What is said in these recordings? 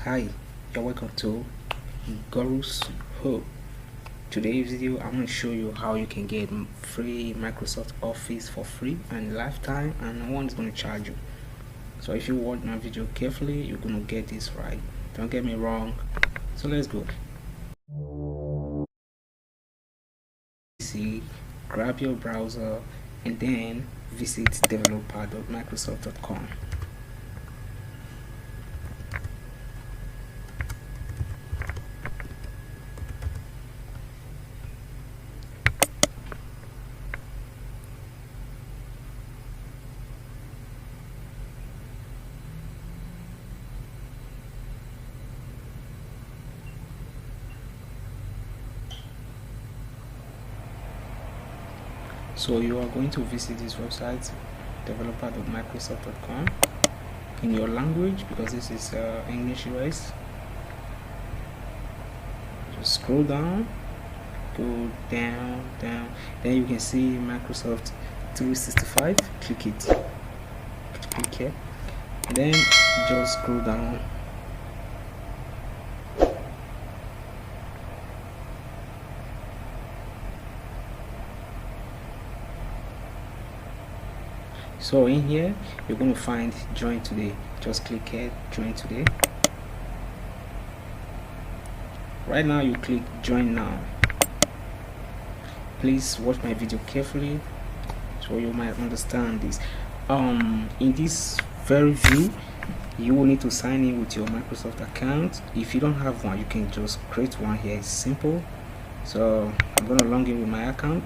Hi, you're welcome to Gurus Hub. Today's video, I'm going to show you how you can get free Microsoft Office for free and lifetime, and no one's going to charge you. So if you watch my video carefully, you're going to get this right. Don't get me wrong. So let's go. See, grab your browser and then visit developer.microsoft.com. So you are going to visit this website, developer.microsoft.com, in your language, because this is English US. Just scroll down, go down, then you can see Microsoft 365. Click it, click here, and then just scroll down. So in here you're going to find join today. Just click here, join today. Right now you click join now. Please watch my video carefully so you might understand this. In this very view, you will need to sign in with your Microsoft account. If you don't have one, you can just create one here. It's simple. So I'm going to log in with my account.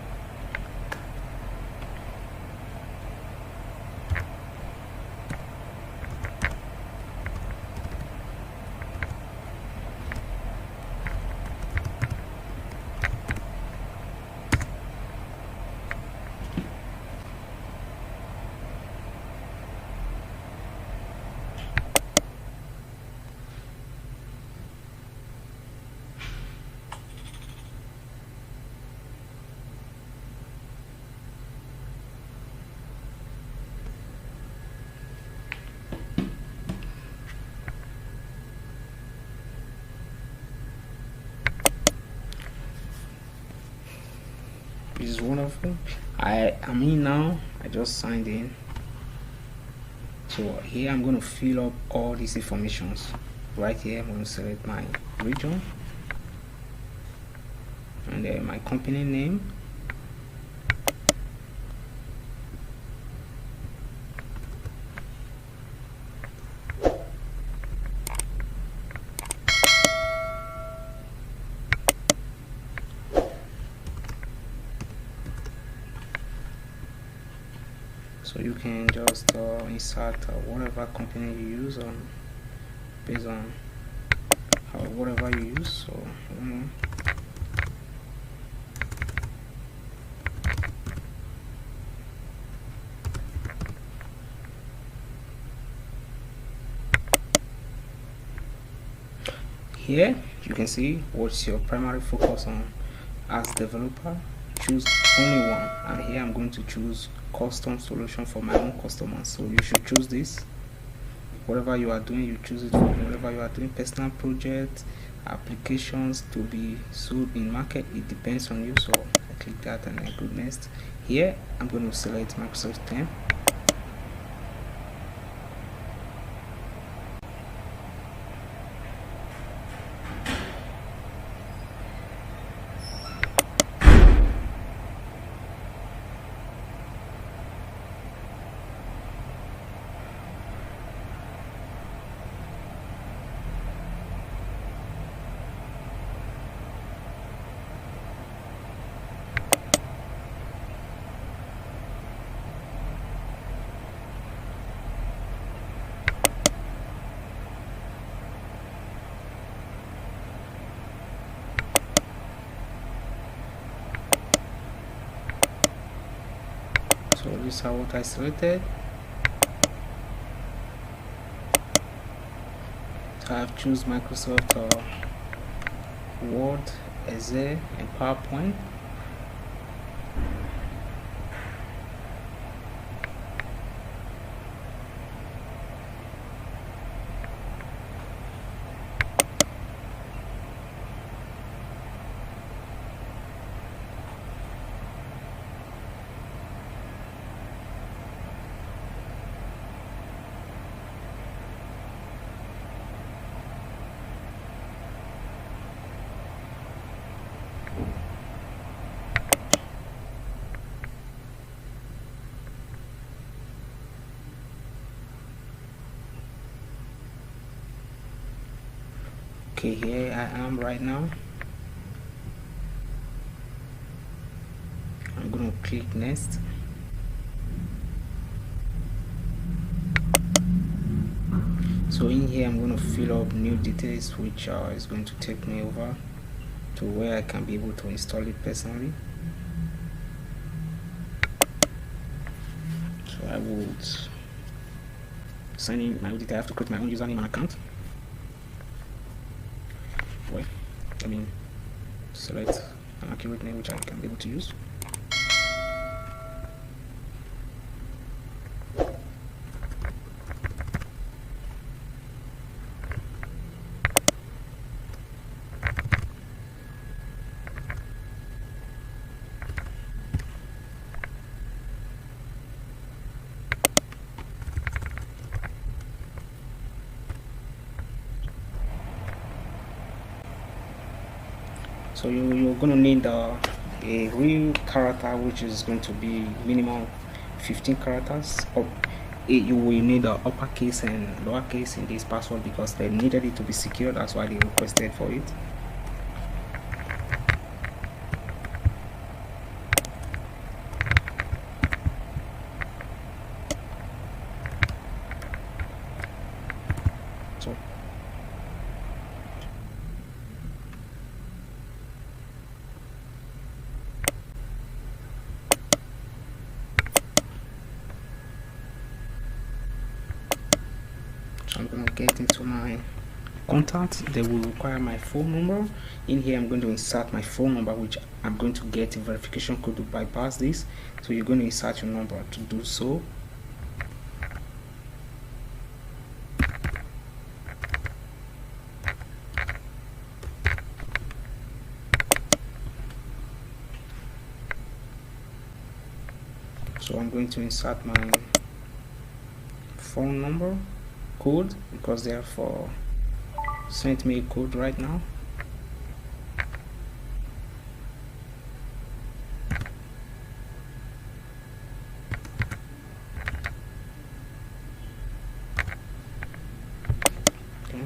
Which is wonderful. I'm in now. I just signed in. So here I'm going to fill up all these informations. Right here I'm going to select my region and then my company name, so you can just insert whatever company you use based on whatever you use. So here you can see what's your primary focus on. As developer, choose only one, and here I'm going to choose custom solution for my own customers. So you should choose this. Whatever you are doing, you choose it for whatever you are doing. Personal projects, applications to be sold in market, it depends on you. So I click that and I go next. Here I'm going to select Microsoft 10. So this is what I selected. So I have choose Microsoft Word, Excel and PowerPoint. Okay, here I am right now. I'm going to click next. So in here I'm going to fill up new details, which is going to take me over to where I can be able to install it personally. So I would sign in my detail. I have to create my own username and account. Well, I mean, select an accurate name which I can be able to use. So you're going to need a real character, which is going to be minimum 15 characters. You will need a uppercase and lowercase in this password because they needed it to be secure. That's why they requested for it. So I'm going to get into my contact. They will require my phone number. In here I'm going to insert my phone number, which I'm going to get a verification code to bypass this. So you're going to insert your number to do so. So I'm going to insert my phone number code because they are for sent me a code right now. Okay.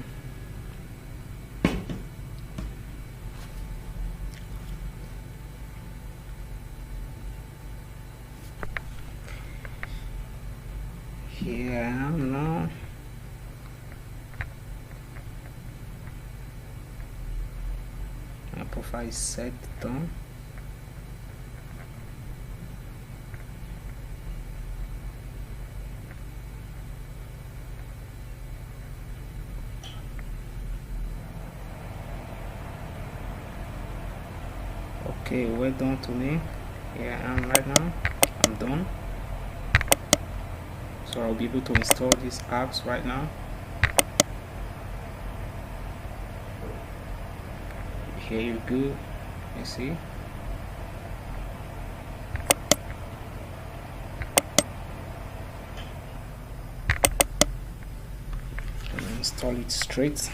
Here I am now. My profile is set done. Okay, well done to me. Here I am right now. I'm done. So I'll be able to install these apps right now. Here you go. You see. Install it straight.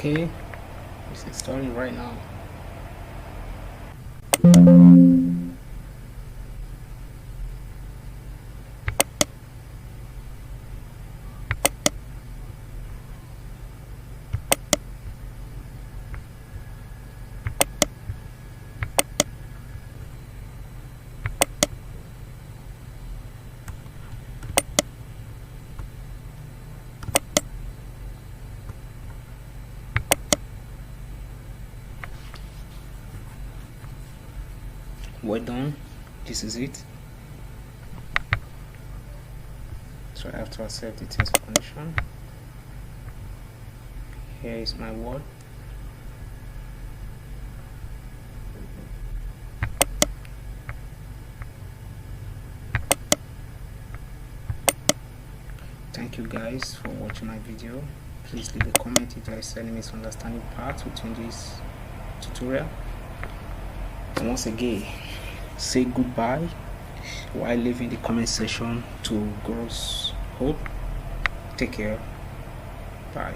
Okay, it's installing right now. We're done. This is it. So I have to accept the terms and condition. Here is my word. Thank you guys for watching my video. Please leave a comment if there is any misunderstanding part within this tutorial. And once again, say goodbye while leaving the comment section to Gross Hope. Take care. Bye.